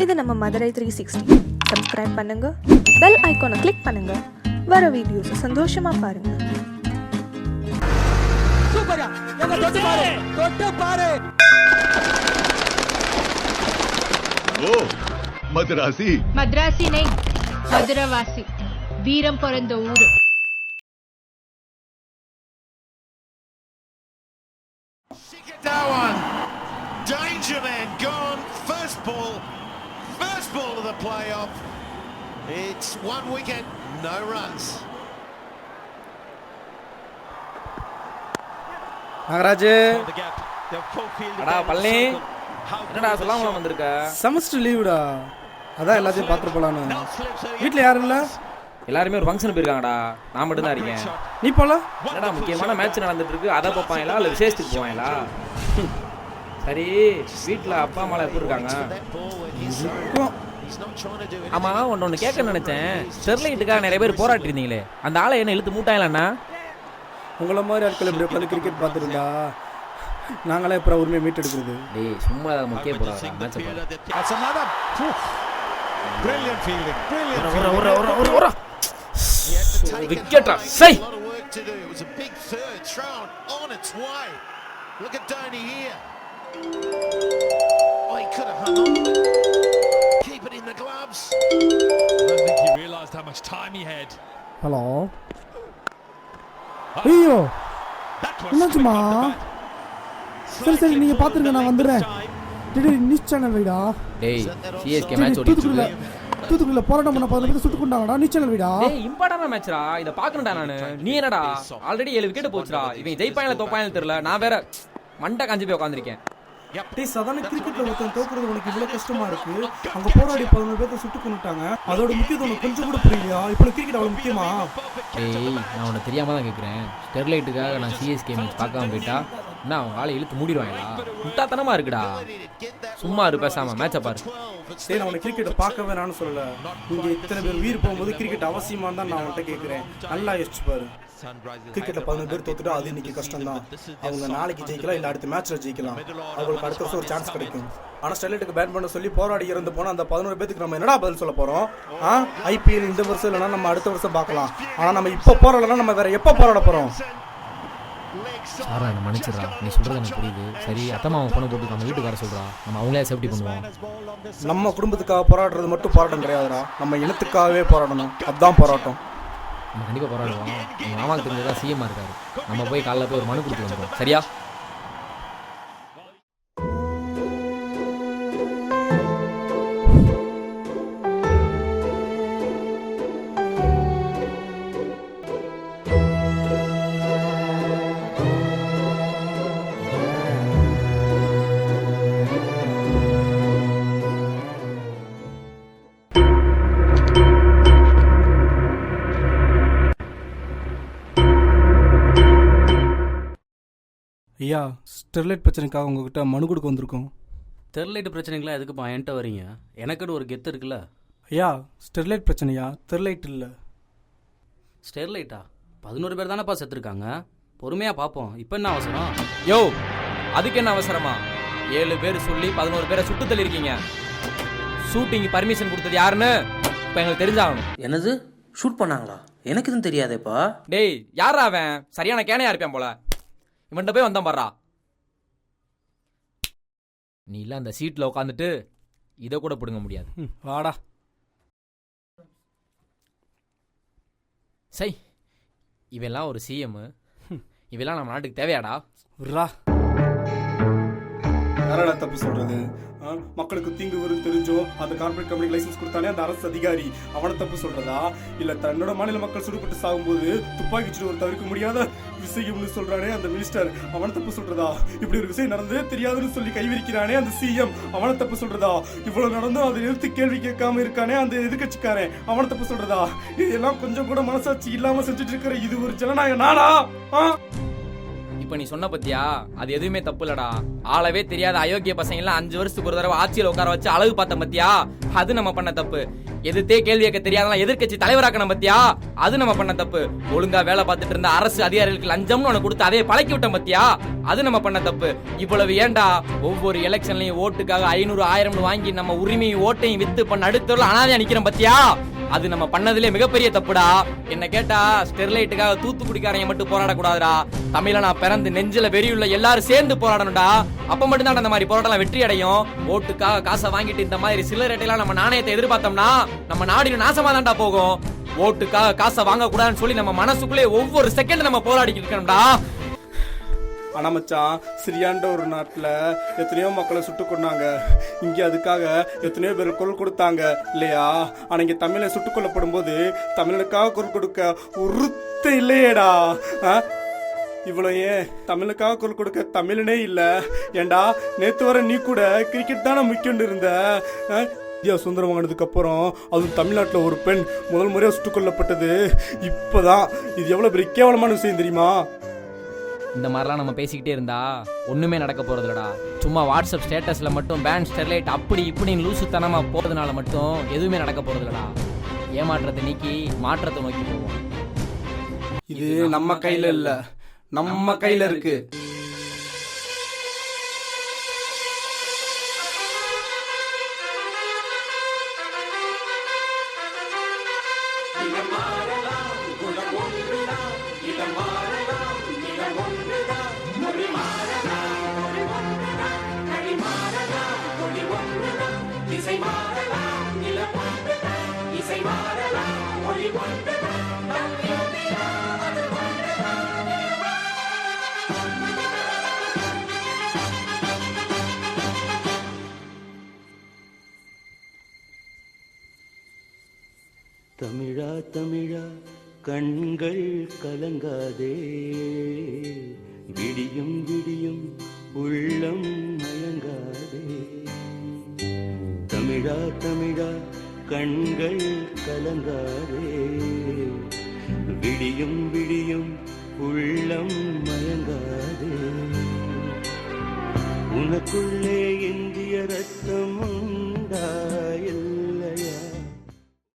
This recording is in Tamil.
இது நம்ம மதுரை 360. சப்ஸ்கிரைப் பண்ணுங்க, பெல் ஐகானை கிளிக் பண்ணுங்க, வர வீடியோஸ் சந்தோஷமா பாருங்க. சூப்பரா எங்க தொட்டு பாரு ஓ மதராசி மദ്രാசி நை மதுரவாசி, வீரம் பிறந்த ஊரு. Danger man gone. First ball of the playoff. It's one wicket, no runs. Nagaraj அடா பழனி, என்னடா சொல்லாம வந்திருக்க? செமஸ்டர் லீவுடா, அதான் எல்லாத்தையும் பார்த்துட்டு போலான்னு. வீட்டில் யாரும் இல்லை? எல்லாருமே ஒரு ஃபங்க்ஷன் போயிருக்காங்கடா, நான் மட்டும் தான் இருக்கேன். நீ போல? என்னடா முக்கியமான மேட்ச் நடந்துட்டு இருக்கு, அதை பார்ப்பாங்களா இல்லை விசேஷத்துக்கு போவாங்களா? சரி, வீட்டில் அப்பா அம்மாலாம் எப்படி இருக்காங்க? ஆமா, ஒன்று கேட்க நினைச்சேன். ஸ்டெர்லைட்டுக்காக நிறைய பேர் போராட்டி இருந்தீங்களே, அந்த ஆளை என்ன இழுத்து மூட்டாங்களா? உங்களை மாதிரி ஆட்கள் இப்படி உட்காந்து கிரிக்கெட் பார்த்துருந்தா நாங்களே அப்புறம் உரிமையை மீட் எடுக்கிறது. டேய் சும்மா முக்கிய போறாங்க மேட்ச் பாரு. That's another brilliant fielding. விக்கெட்டா சை. A lot of work to do. It was a big third thrown on its way. Look at Dhoni here. Oh, he could have hung on. Keep it in the gloves. I don't think he realised how much time he had. Hello, ஐயோ என்னாச்சுமா? சரி சரி, நீங்கள் பார்த்துருங்க, நான் வந்துடுறேன். நியூஸ் சேனல் வைடா. டேய் சிஎஸ்கே மேட்ச் ஓடிட்டு இருக்கு. தூத்துக்குடியில போராட்டம் பண்ண 10 பேர் சுட்டு கொண்டாங்கடா. நியூஸ் சேனல் வைடா. டேய் இம்பார்ட்டன்ட் மேட்ச்டா, இத பார்க்கணும்டா நானு. நீ என்னடா ஆல்ரெடி 7 விக்கெட் போச்சுடா. இவன் ஜெயிப்பாங்களா தோப்பாங்களா தெரியல. நான் வேற மண்டை காஞ்சி போய் உட்கார்ந்திருக்கேன். டேய் சாதாரண கிரிக்கெட்ல ஒருத்தன் தோக்குறது உனக்கு இவ்வளவு கஷ்டமா இருக்கு. அங்க போராடி 11 பேரை சுட்டு கொன்னுட்டாங்க. அதோட முக்கியத்துவம் உனக்கு கொஞ்சம் கூட புரியலையா? இப்போ கிரிக்கெட் அவ்வளவு முக்கியமா? டேய் நான் உன்னை தெரியாம தான் கேட்குறேன். ஸ்டெர்லைட்டுக்காக நான் சிஎஸ்கே மேட்ச் பார்க்காம போயிட்டா என்ன அவங்க ஆளை இழுத்து மூடிடுவாங்களா? முட்டாத்தனமா இருக்குடா. சும்மா இரு, பேசாம மேட்சை பாரு. சரி, நான் உனக்கு கிரிக்கெட்டை பார்க்க வேணான்னு சொல்லல. இங்கே இத்தனை பேர் உயிர் போகும்போது கிரிக்கெட் அவசியமா தான் நான் உன்கிட்ட கேட்குறேன். நல்லா யோசிச்சு பாரு. கிரிக்கெட்ல 11 பேர் தோத்துட்டா அது இன்னைக்கு கஷ்டம் தான். அவங்க நாளைக்கு ஜெயிக்கலாம், இல்லை அடுத்த மேட்ச்ல ஜெயிக்கலாம். அவங்களுக்கு அடுத்த வருஷம் ஒரு சான்ஸ் கிடைக்கும். ஆனால் ஸ்டெர்லைட்டுக்கு பேட் பண்ண சொல்லி போராடி இறந்து போனால் அந்த 11 பேருக்கு நம்ம என்னடா பதில் சொல்ல போறோம்? ஐபிஎல் இந்த வருஷம் இல்லைன்னா நம்ம அடுத்த வருஷம் பார்க்கலாம். ஆனால் நம்ம இப்போ போராடலாம், நம்ம வேற எப்போ போராட போறோம்? சாரா என்ன மன்னிச்சிடறா, நீ சொல்றது எனக்கு புரியுது. சரி, அத்தம்மா அவன் பொண்ணை போட்டு நம்ம வீட்டுக்கார சொல்றா, நம்ம அவங்களே சேஃப்டி பண்ணுவோம். நம்ம குடும்பத்துக்காக போராடுறது மட்டும் போராட்டம் கிடையாதுடா, நம்ம இனத்துக்காகவே போராடணும். அதுதான் போராட்டம். நம்ம கண்டிப்பாக போராடுவோம். எங்கள் மாமாவுக்கு தெரிஞ்சதான் சிஎம்மாக இருக்காரு. நம்ம போய் காலைல போய் ஒரு மனு கொடுத்து வந்துடுவோம். சரியா? ஐயா, ஸ்டெர்லைட் பிரச்சனைக்காக உங்ககிட்ட மனு கொடுக்க வந்திருக்கோம். ஸ்டெர்லைட் பிரச்சனைக்கெலாம் எதுக்குப்பா என்கிட்ட வரீங்க? எனக்குன்னு ஒரு கெத்து இருக்குல்ல. ஐயா, ஸ்டெர்லைட் பிரச்சனையா? ஸ்டெர்லைட் இல்லை. ஸ்டெர்லைட்டா? 11 பேர் தானேப்பா செத்துருக்காங்க. பொறுமையாக பார்ப்போம். இப்போ என்ன அவசரம்? யோ, அதுக்கு என்ன அவசரமா? 7 பேர் சொல்லி 11 பேரை சுட்டு தள்ளிருக்கீங்க. ஷூட்டிங் பர்மிஷன் கொடுத்தது யாருன்னு இப்போ எங்களுக்கு தெரிஞ்சாகணும். என்னது ஷூட் பண்ணாங்களா? எனக்கு எதுவும் தெரியாதேப்பா. டேய் யாரா அவன்? சரியான கேனையா இருப்பேன் போல. இவன்கிட்ட போய் வந்தான் பாடுறா. நீ இல்லை அந்த சீட்டில் உட்காந்துட்டு இதை கூட பிடுங்க முடியாது. வாடா. சை, இவெல்லாம் ஒரு சிஎம், இவெல்லாம் நம்ம நாட்டுக்கு தேவையாடா? விட்றா. யாரடா தப்பு சொல்றது? மக்களுக்கு தீங்கு வரும் தெரிஞ்சோ அந்த கார்பரேட் கம்பெனிக்கு லைசன்ஸ் கொடுத்தானே அந்த அரசு அதிகாரி, அவனை தப்பு சொல்றதா? இல்ல தன்னோட மாநில மக்கள் சுடுபட்டு சாகும்போது துப்பாக்கி சூடு ஒரு தவிர்க்க முடியாத விஷயம்னு சொல்றானே அந்த மினிஸ்டர், அவனை தப்பு சொல்றதா? இப்படி ஒரு விஷயம் நடந்ததே தெரியாதுன்னு சொல்லி கைவிரிக்கிறானே அந்த சிஎம், அவனை தப்பு சொல்றதா? இவ்வளவு நடந்தும் அதை நிறுத்தி கேள்வி கேட்காம இருக்கானே அந்த எதிர்கட்சிக்காரன், அவனை தப்பு சொல்றதா? இதெல்லாம் கொஞ்சம் கூட மனசாட்சி இல்லாம செஞ்சுட்டு இருக்கிற இது ஒரு ஜனநாயக நாடா? இப்போ நீ சொன்ன பத்தியா, அது எதுவுமே தப்பு இல்லடா. ஆளவே தெரியாத அயோக்கிய பசங்க எல்லாம் 5 வருஷத்துக்கு ஒரு தடவை ஆட்சியில் உட்கார வச்சு அழகு பார்த்த பத்தியா, அது நம்ம பண்ண தப்பு. எதிர்த்தே கேள்வி கேட்க தெரியாதெல்லாம் எதிர்க்கட்சி தலைவராக்கணும் பத்தியா, அது நம்ம பண்ண தப்பு. ஒழுங்கா வேலை பார்த்துட்டு இருந்த அரசு அதிகாரிகளுக்கு லஞ்சம்னு ஒண்ணு கொடுத்து அதே பழக்கி விட்டோம் பத்தியா, அது நம்ம பண்ண தப்பு. இவ்வளவு ஏண்டா ஒவ்வொரு எலெக்ஷன்லயும் ஓட்டுக்காக 500-1000 வாங்கி நம்ம உரிமையும் ஓட்டையும் வித்து பண்ண அடுத்தவர்கள் அனாதையா நிக்கிறோம் பத்தியா, அது நம்ம பண்ணதுல மிகப்பெரிய தப்புடா. என்ன கேட்டா ஸ்டெர்லைட்டுக்காக தூத்துக்குடிக்காரங்க மட்டும் போராடக்கூடாதுடா, தமிழனா பிறந்து நெஞ்சில வெறியுள்ள எல்லாரும் சேர்ந்து போராடணும்டா. அப்ப மட்டும்தான் அந்த மாதிரி போராட்டம் வெற்றி அடையும். ஓட்டுக்காக காசை வாங்கிட்டு இந்த மாதிரி சில்லறையெல்லாம் நம்ம நாணயத்தை எதிர்பார்த்தோம்னா நம்ம நாடு நாசமா தான்டா போகும். ஓட்டுக்காக காசை வாங்க கூடாதுன்னு சொல்லி நம்ம மனசுக்குள்ளே ஒவ்வொரு செகண்ட் நம்ம போராடிக்கிட்டு இருக்கணும்டா. ஆனா மச்சான், சிரியாண்ட ஒரு நாட்டுல எத்தனையோ மக்களை சுட்டு கொண்டாங்க, இங்க அதுக்காக எத்தனையோ பேர் குரல் கொடுத்தாங்க இல்லையா? ஆனா இங்க தமிழை சுட்டுக் கொல்லப்படும் போது தமிழனுக்காக குரல் கொடுக்க ஒருத்த இல்லையேடா. இவ்வளோ ஏன் தமிழுக்காக குரல் கொடுக்க தமிழனே இல்ல. ஏண்டா நேத்து வர நீ கூட கிரிக்கெட் தானே முக்கியம் இருந்த. இந்தியா சுதந்திரம் வாங்கினதுக்கு அப்புறம் அதுவும் தமிழ்நாட்டில் ஒரு பெண் முதல் முறையாக சுட்டுக் கொல்லப்பட்டது இப்பதான். இது எவ்வளவு பெரிய கேவலமான விஷயம் தெரியுமா? இந்த மாதிரிலாம் நம்ம பேசிக்கிட்டே இருந்தா ஒண்ணுமே நடக்க போறதுலடா. சும்மா வாட்ஸ்அப் ஸ்டேட்டஸ்ல மட்டும் பேன் ஸ்டெர்லைட் அப்படி இப்படின்னு லூசுத்தனமா போறதுனால மட்டும் எதுவுமே நடக்க போறதுலடா. ஏமாற்றத்தை நீக்கி மாற்றத்தை நோக்கி போவோம். இது நம்ம கையில இல்ல, நம்ம கையில இருக்கு. தமிழா தமிழா கண்கள் கலங்காதே, விடியும் விடியும் உள்ளம் மயங்காதே. தமிழா தமிழா கண்கள் கலங்காதே, விடியும் விடியும் உள்ளம் மயங்காதே. உனக்குள்ளே இந்திய ரத்தம்